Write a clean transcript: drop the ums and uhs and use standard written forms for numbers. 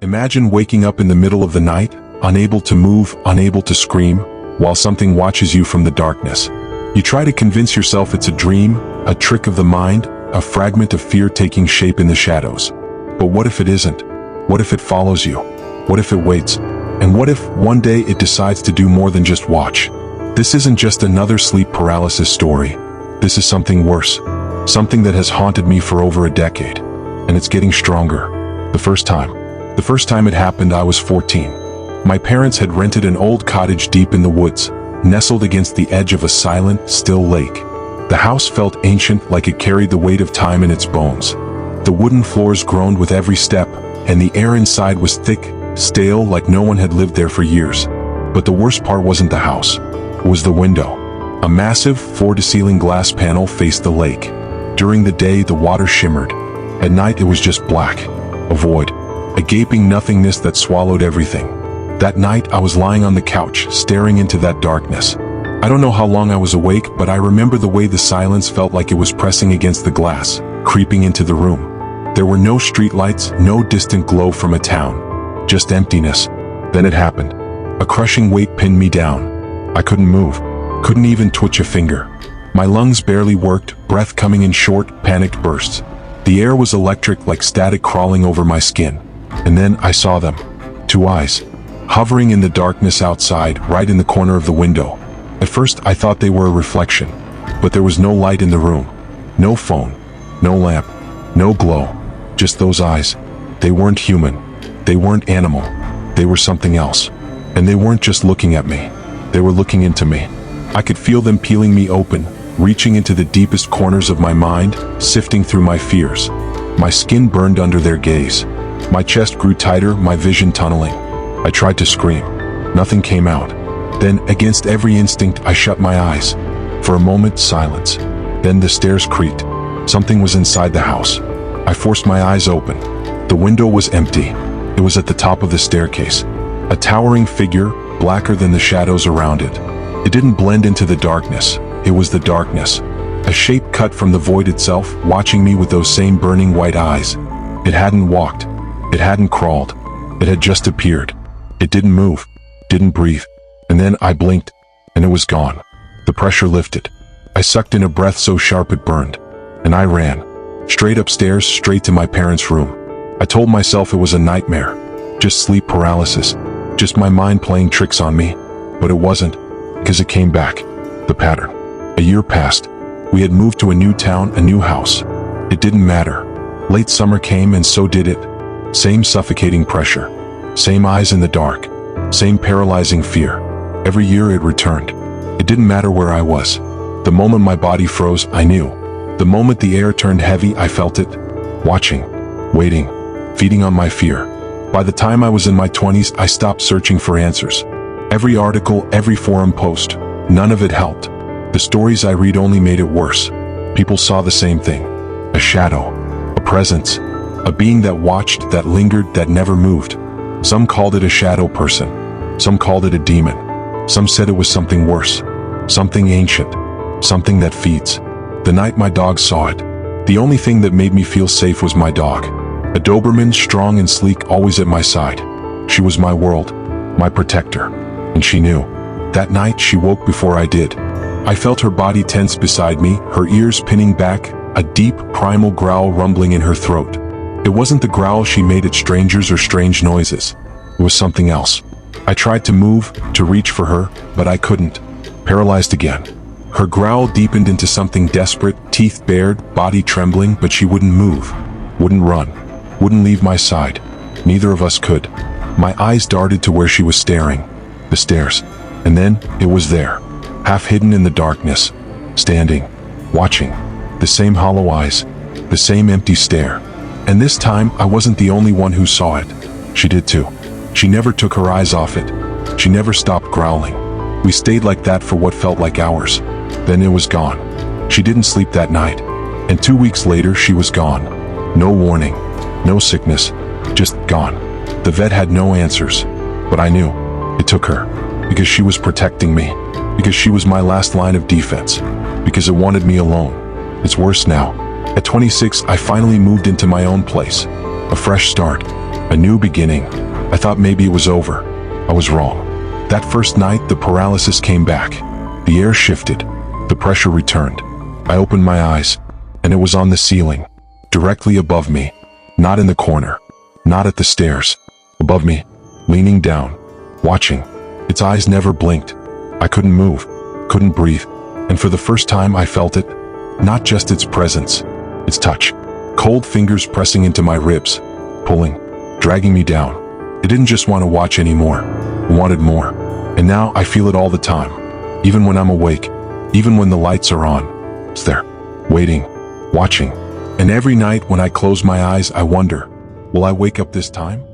Imagine waking up in the middle of the night, unable to move, unable to scream, while something watches you from the darkness. You try to convince yourself it's a dream, a trick of the mind, a fragment of fear taking shape in the shadows. But what if it isn't? What if it follows you? What if it waits? And what if, one day, it decides to do more than just watch? This isn't just another sleep paralysis story. This is something worse. Something that has haunted me for over a decade. And it's getting stronger. The first time it happened, I was 14. My parents had rented an old cottage deep in the woods, nestled against the edge of a silent, still lake. The house felt ancient, like it carried the weight of time in its bones. The wooden floors groaned with every step, and the air inside was thick, stale, like no one had lived there for years. But the worst part wasn't the house. It was the window. A massive, floor-to-ceiling glass panel faced the lake. During the day, the water shimmered. At night, it was just black. A void. A gaping nothingness that swallowed everything. That night, I was lying on the couch, staring into that darkness. I don't know how long I was awake, but I remember the way the silence felt like it was pressing against the glass, creeping into the room. There were no streetlights, no distant glow from a town. Just emptiness. Then it happened. A crushing weight pinned me down. I couldn't move. Couldn't even twitch a finger. My lungs barely worked, breath coming in short, panicked bursts. The air was electric, like static crawling over my skin. And then I saw them. Two eyes. Hovering in the darkness outside, right in the corner of the window. At first, I thought they were a reflection. But there was no light in the room. No phone. No lamp. No glow. Just those eyes. They weren't human. They weren't animal. They were something else. And they weren't just looking at me. They were looking into me. I could feel them peeling me open, reaching into the deepest corners of my mind, sifting through my fears. My skin burned under their gaze. My chest grew tighter, my vision tunneling. I tried to scream. Nothing came out. Then, against every instinct, I shut my eyes. For a moment, silence. Then the stairs creaked. Something was inside the house. I forced my eyes open. The window was empty. It was at the top of the staircase. A towering figure, blacker than the shadows around it. It didn't blend into the darkness. It was the darkness. A shape cut from the void itself, watching me with those same burning white eyes. It hadn't walked. It hadn't crawled. It had just appeared. It didn't move. Didn't breathe. And then I blinked, and it was gone. The pressure lifted. I sucked in a breath so sharp it burned. And I ran. Straight upstairs, straight to my parents' room. I told myself it was a nightmare. Just sleep paralysis. Just my mind playing tricks on me. But it wasn't, because it came back. The pattern. A year passed. We had moved to a new town, a new house. It didn't matter. Late summer came and so did it. Same suffocating pressure. Same eyes in the dark. Same paralyzing fear. Every year it returned. It didn't matter where I was. The moment my body froze, I knew. The moment the air turned heavy, I felt it. Watching. Waiting. Feeding on my fear. By the time I was in my 20s, I stopped searching for answers. Every article, every forum post, none of it helped. The stories I read only made it worse. People saw the same thing. A shadow. A presence. A being that watched, that lingered, that never moved. Some called it a shadow person. Some called it a demon. Some said it was something worse. Something ancient. Something that feeds. The night my dog saw it, the only thing that made me feel safe was my dog. A Doberman, strong and sleek, always at my side. She was my world, my protector. And she knew. That night, she woke before I did. I felt her body tense beside me, her ears pinning back, a deep, primal growl rumbling in her throat. It wasn't the growl she made at strangers or strange noises. It was something else. I tried to move, to reach for her, but I couldn't. Paralyzed again. Her growl deepened into something desperate, teeth bared, body trembling, but she wouldn't move. Wouldn't run. Wouldn't leave my side. Neither of us could. My eyes darted to where she was staring. The stairs. And then, it was there. Half hidden in the darkness. Standing. Watching. The same hollow eyes. The same empty stare. And this time, I wasn't the only one who saw it. She did too. She never took her eyes off it. She never stopped growling. We stayed like that for what felt like hours. Then it was gone. She didn't sleep that night. And 2 weeks later, she was gone. No warning. No sickness. Just gone. The vet had no answers. But I knew. It took her. Because she was protecting me. Because she was my last line of defense. Because it wanted me alone. It's worse now. At 26, I finally moved into my own place. A fresh start. A new beginning. I thought maybe it was over. I was wrong. That first night, the paralysis came back. The air shifted. The pressure returned. I opened my eyes, and it was on the ceiling, directly above me. Not in the corner. Not at the stairs. Above me, leaning down, watching. Its eyes never blinked. I couldn't move, couldn't breathe, and for the first time I felt it. Not just its presence, its touch. Cold fingers pressing into my ribs, pulling, dragging me down. It didn't just want to watch anymore. It wanted more. And now I feel it all the time. Even when I'm awake, even when the lights are on. It's there, waiting, watching. And every night when I close my eyes, I wonder, will I wake up this time?